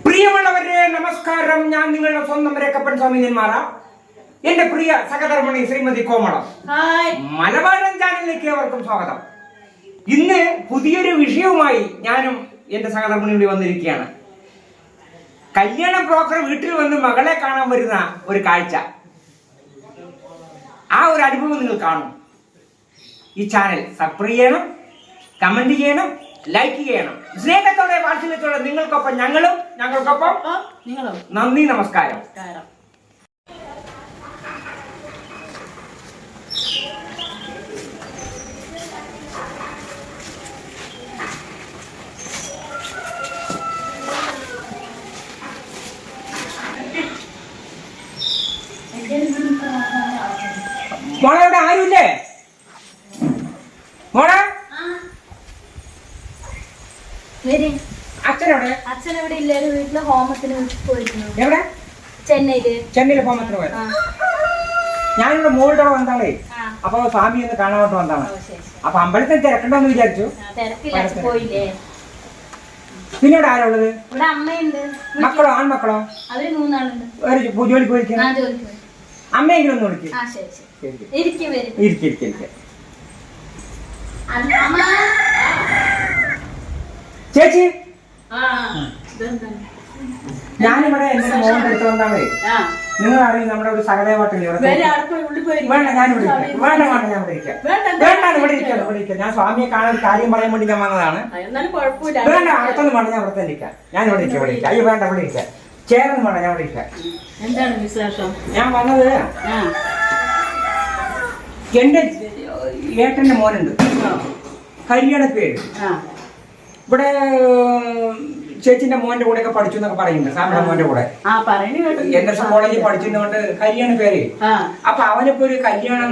പ്രിയമുള്ളവരെ നമസ്കാരം. ഞാൻ നിങ്ങളുടെ സ്വന്തം രക്കപ്പൻ സ്വാമി നെന്മാറ. എന്റെ പ്രിയ സഹധർമ്മിണി ശ്രീമതി കോമളം. മലബാരൻ ചാനലിലേക്ക് ഏവർക്കും സ്വാഗതം. ഇന്ന് പുതിയൊരു വിഷയവുമായി ഞാനും എന്റെ സഹധർമ്മിണിയോട് വന്നിരിക്കുകയാണ്. കല്യാണ ബ്രോക്കർ വീട്ടിൽ വന്ന് മകളെ കാണാൻ വരുന്ന ഒരു കാഴ്ച, ആ ഒരു അനുഭവം നിങ്ങൾ കാണും. ഈ ചാനൽ സബ്സ്ക്രൈബ് ചെയ്യണം, കമന്റ് ചെയ്യണം, ലൈക്ക് ചെയ്യണം. സ്നേഹത്തോടെ വാത്സല്യത്തോടെ നിങ്ങൾക്കൊപ്പം ഞങ്ങൾക്കൊപ്പം നിങ്ങളും. നന്ദി, നമസ്കാരം. മോളെ ഇവിടെ ആരുമില്ലേ? മോളെ അച്ഛനെവിടെ ഇല്ലാരും വീട്ടില് ഹോമത്തിന് പോയിരുന്നു. എവിടെ? ചെന്നൈയില് ഹോമത്തിന് പോയത്. ഞാനിവിടെ മോളുടെ വന്നാളേ, അപ്പൊ സ്വാമി ഒന്ന് കാണാൻ വന്നാണ്. അപ്പൊ അമ്പലത്തിൽ തിരക്കണ്ടെന്ന് വിചാരിച്ചു. പിന്നെ ഇവിടെ ആരാ ഉള്ളത്? ഇവിടെ അമ്മയുണ്ട്. മക്കളോ? ആൺമക്കളോ? അവര് 3 ആളുണ്ട്. ജോലിക്ക് പോയിരിക്കുന്നു. അമ്മയെങ്കിലും ഒന്ന് വിളിക്കും. ചേച്ചി, ഞാനിവിടെ എന്റെ മോളുടെ അടുത്ത് വന്നാളേ, നിങ്ങൾ അറിയും നമ്മുടെ ഒരു സഹദേവട്ടില്ലേ? വേണ്ട, ഞാൻ ഇവിടെ ഇരിക്കാം. ഞാൻ സ്വാമിയെ കാണാൻ ഒരു കാര്യം പറയാൻ വേണ്ടി ഞാൻ വന്നതാണ്. വേണ്ട, അടുത്തൊന്നും വേണ്ട, ഞാൻ ഇവിടെ തന്നെ ഇരിക്കാം. ഞാൻ ഇവിടെ ഇരിക്കാം. അയ്യോ വേണ്ട, ഇവിടെ ഇരിക്കാം. ചേരൊന്നും വേണ്ട, ഞാൻ ഇവിടെ ഇരിക്കാം. എന്താണ് വിശേഷം? ഞാൻ വന്നത്, എന്റെ ഏട്ടന്റെ മോനുണ്ട്, കരിയുടെ പേര്. ഇവിടെ ചേച്ചിന്റെ മോന്റെ കൂടെ ഒക്കെ പഠിച്ചു എന്നൊക്കെ പറയുന്നുണ്ട്. സാമിയുടെ മോന്റെ കൂടെ NS കോളേജിൽ പഠിച്ചിരുന്നോണ്ട് കരിയാണ് പേര്. അപ്പൊ അവനിപ്പോ ഒരു കല്യാണം,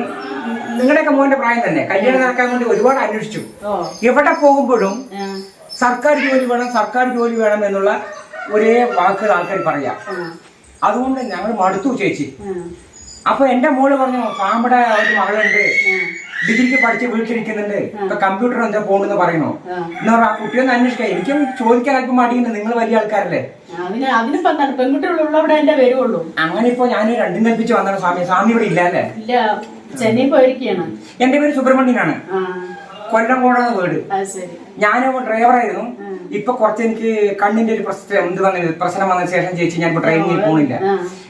നിങ്ങളുടെയൊക്കെ മോന്റെ പ്രായം തന്നെ, കല്യാണം നടക്കാൻ വേണ്ടി ഒരുപാട് അന്വേഷിച്ചു. എവിടെ പോകുമ്പോഴും സർക്കാർ ജോലി വേണം എന്നുള്ള ഒരേ വാക്കുകൾ ആൾക്കാർ പറയാം. അതുകൊണ്ട് ഞങ്ങൾ മടുത്തു ചേച്ചി. അപ്പൊ എന്റെ മോള് പറഞ്ഞു, പാമ്പയുടെ ഒരു മകളുണ്ട്, ഡിഗ്രിക്ക് പഠിച്ച് വീട്ടിലിരിക്കുന്നുണ്ട്, ഇപ്പൊ കമ്പ്യൂട്ടർ എന്താ പോകണമെന്ന് പറയുന്നു. എന്നാ പറഞ്ഞാ ആ കുട്ടിയൊന്ന് അന്വേഷിക്കാം. എനിക്കും ചോദിക്കാൻ അല്പം മടിയുണ്ട്, നിങ്ങൾ വലിയ ആൾക്കാരല്ലേ. അങ്ങനെ ഇപ്പൊ ഞാൻ രണ്ടും കൽപ്പിച്ച് വന്നാണ്. സ്വാമി ഇവിടെ ഇല്ല അല്ലേ? ചെന്നൈ പോയിരിക്കുകയാണ്. എന്റെ പേര് സുബ്രഹ്മണ്യനാണ്, കൊല്ലം കോടാണ് വീട്. ഞാനിപ്പോ ഡ്രൈവറായിരുന്നു. ഇപ്പൊ കുറച്ച് എനിക്ക് കണ്ണിന്റെ ഒരു പ്രശ്നം വന്ന ശേഷം ചേച്ചി ഞാൻ ഇപ്പൊ ട്രെയിനിങ്ങിൽ പോണില്ല.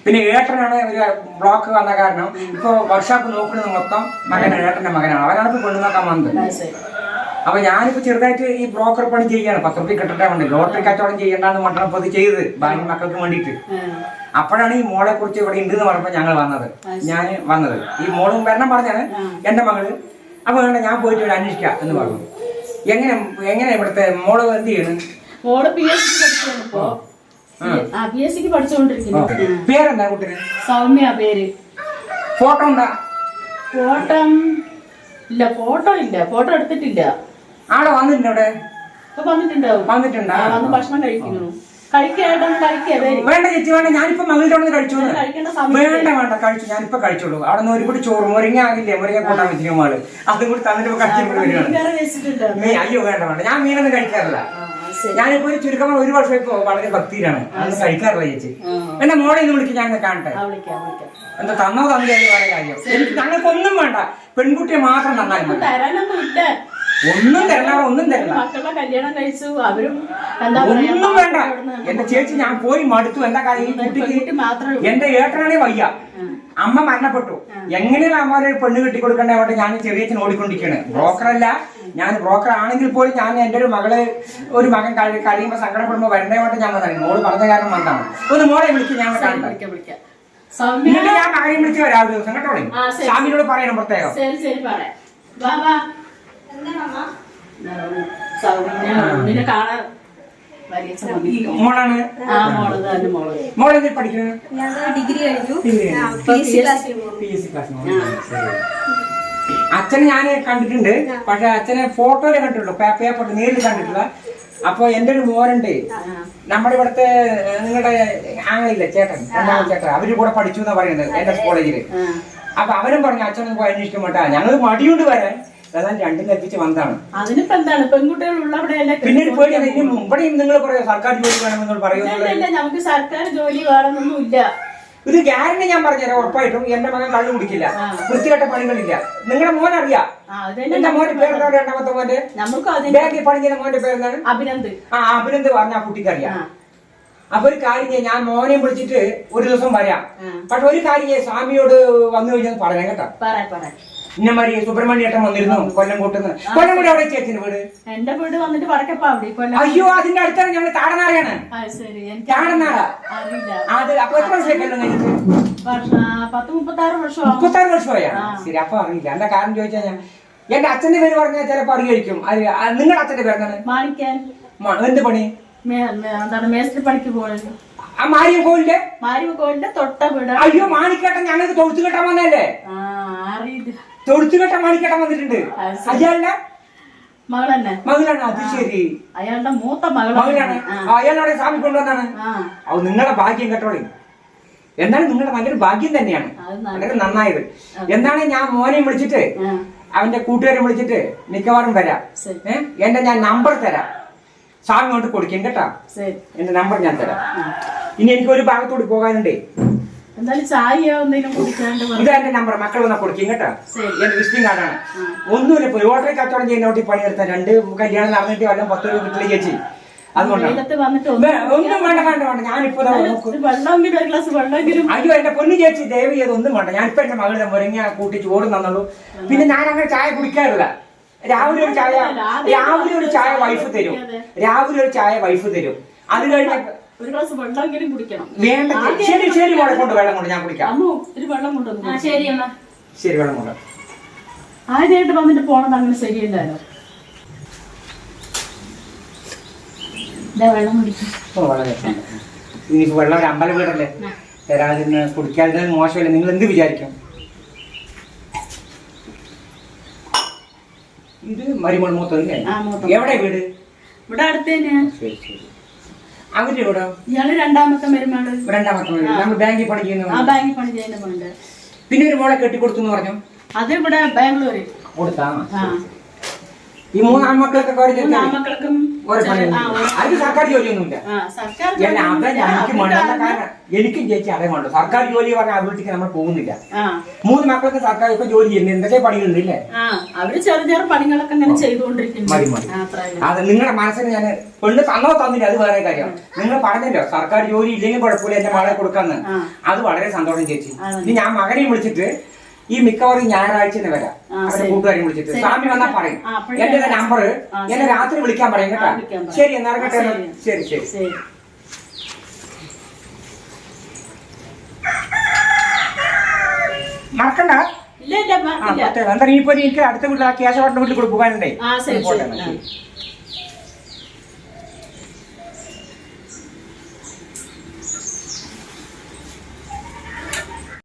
പിന്നെ ഏട്ടനാണ് ഒരു ബ്ലോക്ക് വന്ന കാരണം ഇപ്പൊ വർക്ക്ഷോപ്പ് നോക്കുന്നത് മൊത്തം ഏട്ടന്റെ മകനാണ്. അവനാണ് ഇപ്പൊ കൊണ്ടു നോക്കാൻ വന്നത്. അപ്പൊ ഞാനിപ്പോ ചെറുതായിട്ട് ഈ ബ്രോക്കർ പണി ചെയ്യാണ്. 10 റുപ്യ കിട്ടട്ടെ വേണ്ടി ലോട്ടറി കച്ചവടം ചെയ്യണ്ടെന്ന് പറഞ്ഞാൽ ഇപ്പൊ ഇത് ചെയ്ത് ഭാര്യ മക്കൾക്ക് വേണ്ടിയിട്ട്. അപ്പോഴാണ് ഈ മോളെ കുറിച്ച് ഇവിടെ ഉണ്ടെന്ന് പറഞ്ഞപ്പോ ഞാൻ വന്നത്. ഈ മോളും വരണം പറഞ്ഞാണ് എന്റെ മകള്. അപ്പൊ വേണ്ട, ഞാൻ പോയിട്ട് ഒരു അന്വേഷിക്കാം എന്ന് പറഞ്ഞു. എങ്ങനെ ഇവിടുത്തെ മോള് എന്ത് ചെയ്യണ്? മോള് PSC പഠിച്ചുകൊണ്ടിരിക്കുന്നു. പേരെന്താ കുട്ടിന്? സൗമ്യ പേര്. ഫോട്ടോ ഉണ്ടാ? ഫോട്ടോ ഇല്ല, ഫോട്ടോ എടുത്തിട്ടില്ല. ആടെ വന്നിട്ടുണ്ട്? ഇവിടെ വന്നിട്ടുണ്ടാ? വന്ന് ഭക്ഷണം കഴിക്കുന്നു. വേണ്ട ചേച്ചി, വേണ്ട, ഞാനിപ്പോ മകളുടെ അവിടെ കഴിച്ചു. വേണ്ട കഴിച്ചു, ഞാനിപ്പോ കഴിച്ചോളൂ. അവിടെ നിന്ന് ഒരുപാട് ചോറ് മുരിങ്ങ ആകില്ലേ, മുരിങ്ങ കൂട്ടാൻ വെച്ചിരിക്കും മാള്, അതും കൂടി തന്നിട്ട് കഴിച്ചിട്ട് വരികയാണ്. അയ്യോ വേണ്ട, ഞാൻ മീനൊന്നും കഴിക്കാറില്ല. ഞാനിപ്പോ ഒരു ചുരുക്കം 1 വർഷം ഇപ്പോ വളരെ ഭക്തിയിലാണ്, അതൊന്നും കഴിക്കാറില്ല ചേച്ചി. എന്റെ മോളെ ഇന്ന് വിളിക്കും, ഞാൻ കാണട്ടെ. എന്താ തന്നോ തന്നോ വേറെ കാര്യം. എനിക്ക് ഞങ്ങൾക്കൊന്നും വേണ്ട, പെൺകുട്ടിയെ മാത്രം നന്നായി മതി. ഒന്നും തരില്ല. കല്യാണം കഴിച്ചു, അവരും ഒന്നും വേണ്ട. എന്റെ ചേച്ചി, ഞാൻ പോയി മടുത്തു. എന്താ കാര്യം, ഈ കുട്ടിക്ക് എന്റെ ഏട്ടനാണേ വയ്യ, അമ്മ മരണപ്പെട്ടു. എങ്ങനെയാണ് അമ്മ പെണ്ണ് കെട്ടി കൊടുക്കേണ്ട അവിടെ ഞാൻ ചെറിയച്ഛൻ ഓടിക്കൊണ്ടിരിക്കുകയാണ്. ബ്രോക്കറല്ല ഞാൻ, ബ്രോക്കർ ആണെങ്കിൽ പോലും ഞാൻ എന്റെ ഒരു മകൻ കഴിയുമ്പോ സങ്കടപ്പെടുമ്പോ വരണ്ടേവട്ടെ ഞാൻ വന്നതാണ്. മോള് പറഞ്ഞ കാരണം വന്നാണ്. ഒന്ന് മോളെ വിളിച്ച് ഞാൻ വിളിക്കാം. ഞാൻ മകനെ വിളിച്ച് വരാം ഒരു ദിവസം കേട്ടോ. സ്വാമിനോട് പറയണം പ്രത്യേകം. മോളാണ്. മോളെ പഠിക്കുന്നത്? ഡിഗ്രി കഴിഞ്ഞു. അച്ഛനെ ഞാൻ കണ്ടിട്ടുണ്ട്, പക്ഷെ അച്ഛനെ ഫോട്ടോയില് കണ്ടിട്ടുള്ളൂ, പേപ്പർ നേരിൽ കണ്ടിട്ടില്ല. അപ്പൊ എന്റെ ഒരു മോനുണ്ട്, നമ്മുടെ ഇവിടുത്തെ നിങ്ങളുടെ ആങ്ങളില്ല ചേട്ടൻ, അവര് കൂടെ പഠിച്ചു എന്നാ പറയുന്നത് NS കോളേജില്. അപ്പൊ അവരും പറഞ്ഞു അച്ഛനൊന്നും പോയി അന്വേഷിക്കാൻ വേണ്ട, ഞങ്ങൾ മടിയുണ്ട് വരാൻ. അതാണ് രണ്ടും കൽപ്പിച്ച് വന്നതാണ്. അതിനിപ്പോ എന്താണ് പെൺകുട്ടികൾ ഉള്ളവിടെയല്ലേ പിന്നെ ഒരു പേടിയാണ് ഇനി ഇവിടെയും നിങ്ങൾ പറയോ സർക്കാർ ജോലി വേണമെന്ന് പറയുന്നത്. നമുക്ക് സർക്കാർ ജോലി വേണമെന്നൊന്നും ഇല്ല. ഇത് ഗ്യാരണ്ടി ഞാൻ പറഞ്ഞുതരാം. ഉറപ്പായിട്ടും എന്റെ മകൻ കള്ളു കുടിക്കില്ല, വൃത്തികെട്ട പണികളില്ല. നിങ്ങളുടെ മോൻ അറിയാം. എന്റെ മോന്റെ പേരെന്താണ്? രണ്ടാമത്തെ മോന്റെ ബാങ്കിൽ പണി ചെയ്യുന്ന മോന്റെ പേരെന്താണ്? അഭിനന്ദ്. അഭിനന്ദ് പറഞ്ഞ ആ കുട്ടിക്ക് അറിയാം. അപ്പൊ ഒരു കാര്യം ഞാൻ മോനെ വിളിച്ചിട്ട് ഒരു ദിവസം വരാം. പക്ഷെ ഒരു കാര്യം സ്വാമിയോട് വന്നു കഴിഞ്ഞാൽ പറയാം കേട്ടോ. ഇന്നമാരി സുബ്രഹ്മണ്യ ഏട്ടൻ വന്നിരുന്നു കൊല്ലംകോട്ടുന്ന്. കൊല്ലംകോട് എവിടെ ചേച്ചിന്റെ വീട്? എന്റെ വീട് വന്നിട്ട് വടക്കപ്പാവടി. അയ്യോ അതിന്റെ അടുത്താണ് ഞങ്ങൾ താടനാറയാണ്. താടനാറ അത്. അപ്പൊ എത്ര വർഷമായി കല്യാണം കഴിഞ്ഞിട്ട്? 36 വർഷം. 36 വർഷമായ. ശരി, അപ്പൊ അറിയില്ല. എന്താ കാരണം ചോദിച്ചാൽ ഞാൻ എന്റെ അച്ഛന്റെ പേര് പറഞ്ഞാൽ ചിലപ്പോ അറിയായിരിക്കും. നിങ്ങളുടെ അച്ഛന്റെ പേരെന്താണ്? മാണിക്കാൻ. എന്ത് പണി? എന്താണ് മേസ്ത്രി പണിക്ക് പോകുന്നത്. ആ മാരിയക്കോലിന്റെ തൊട്ട വീട്. അയ്യോ മാണിക്കേട്ടൻ ഞങ്ങൾക്ക് തൊഴുത്തു കെട്ടാൻ വന്നല്ലേ? തൊഴുത്തു കെട്ടാൻ മാണിക്കേട്ടൻ വന്നിട്ടുണ്ട്. അയാളുടെ മകളാണ്. അത് ശരി, അയാളുടെ മൂത്ത മകളാണ്. അയാളുടെ സ്വാമി കൊണ്ടുവന്നാണ്. അത് നിങ്ങളുടെ ഭാഗ്യം കേട്ടോളി. എന്താണ് നിങ്ങളുടെ നല്ലൊരു ഭാഗ്യം തന്നെയാണ്. വളരെ നന്നായത്. എന്താണ് ഞാൻ മോനെ വിളിച്ചിട്ട് അവന്റെ കൂട്ടുകാരെ വിളിച്ചിട്ട് മിക്കവാറും വരാം. എന്റെ ഞാൻ നമ്പർ തരാം. സ്വാമി കൊണ്ട് കൊടുക്കും കേട്ടാ. എന്റെ നമ്പർ ഞാൻ തരാം. ഇനി എനിക്ക് ഒരു ഭാഗത്തോട് പോകാനുണ്ടേ. ഇതാ എന്റെ നമ്പർ. മക്കൾ വന്നാൽ കൊടുക്കും കേട്ടാ. എന്റെ വിസിറ്റിംഗ് കാർഡാണ്. ഒന്നുമില്ല, ലോട്ടറി കച്ചവടം ചെയ്യുന്നോട്ട് പണിയെടുത്ത 2 കല്യാണം നടന്നിട്ട് വല്ല 10 രൂപ കിട്ടില്ല ചേച്ചി. അതുകൊണ്ടാണ് ഒന്നും വേണ്ട. ഞാനിപ്പോ അയ്യോ എന്റെ പൊന്നു ചേച്ചി ദയവ് ചെയ്ത് ഒന്നും വേണ്ട. ഞാനിപ്പോ എന്റെ മകളുടെ മുരങ്ങ കൂട്ടി ചോറ് തന്നുള്ളൂ. പിന്നെ ഞാൻ അങ്ങനെ ചായ കുടിക്കാറില്ല. രാവിലെ ഒരു ചായ വൈഫ് തരും. അത് കഴിഞ്ഞ വേണ്ട. ശരി മോളെ കൊണ്ട് വെള്ളം കൊണ്ട് ഞാൻ കുടിക്കാം. ശരി വെള്ളം കൊണ്ട്. ആദ്യമായിട്ട് വന്നിട്ട് പോണത് അങ്ങനെ ശരിയല്ലല്ലോ. ഇനിയിപ്പോ വെള്ളം ഒരു അമ്പലം വീടല്ലേ തരാതിരുന്ന് കുടിക്കാതിരുന്നത് മോശമല്ലേ? നിങ്ങൾ എന്ത് വിചാരിക്കും? ഇത് മരുമോൾ മൂത്തല്ലേ? എവിടെ വീട്? ഇവിടെ അടുത്ത് തന്നെയാ. അവരുടെ വീടോ? ഇയാള് രണ്ടാമത്തെ മരുമകള്. നമ്മൾ ബാങ്കിൽ പണി ചെയ്യുന്ന. ബാങ്കിൽ പണി ചെയ്യുന്നുണ്ട്. പിന്നെ ഒരു മോളെ കെട്ടിക്കൊടുത്തു പറഞ്ഞു. അത് ഇവിടെ ബാംഗ്ലൂര് കൊടുത്താ. ഈ 3 ആൺമക്കൾക്ക് സർക്കാർ ജോലിയൊന്നുമില്ല. എനിക്കും ചേച്ചി അറിയാമല്ലോ. സർക്കാർ ജോലി പറഞ്ഞാൽ ആ വീട്ടിലേക്ക് നമ്മൾ പോകുന്നില്ല. 3 മക്കൾക്ക് സർക്കാർ ഇപ്പൊ ജോലി ചെയ്യുന്നത് എന്തൊക്കെ പണികളുണ്ടല്ലേ? അവര് ചെറിയ പണികളൊക്കെ ഇങ്ങനെ ചെയ്തുകൊണ്ടിരിക്കുന്നു. അത് നിങ്ങളുടെ മനസ്സിന് ഞാൻ പെണ്ണ് തന്നില്ല, അത് വേറെ കാര്യം. നിങ്ങൾ പറഞ്ഞല്ലോ സർക്കാർ ജോലി ഇല്ലെങ്കിൽ കുഴപ്പമില്ല എന്റെ മകളെ കൊടുക്കാന്ന്. അത് വളരെ സന്തോഷം ചേച്ചി. ഇനി ഞാൻ മകനെയും വിളിച്ചിട്ട് ഈ മിക്കവാറും ഞായറാഴ്ച തന്നെ വരാം. അവരുടെ കൂട്ടുകാരെയും വിളിച്ചിട്ട് സ്വാമി വന്നാ പറയും. എന്റെ നമ്പർ എന്നെ രാത്രി വിളിക്കാൻ പറയും കേട്ടോ. ശരി എന്നാ ഇറങ്ങട്ടെ. ശരി. മറക്കണ്ട. എന്താ ഇപ്പൊ എനിക്ക് അടുത്ത വീട്ടിൽ കേശവട്ട വീട്ടിൽ പോകാനുണ്ടേ.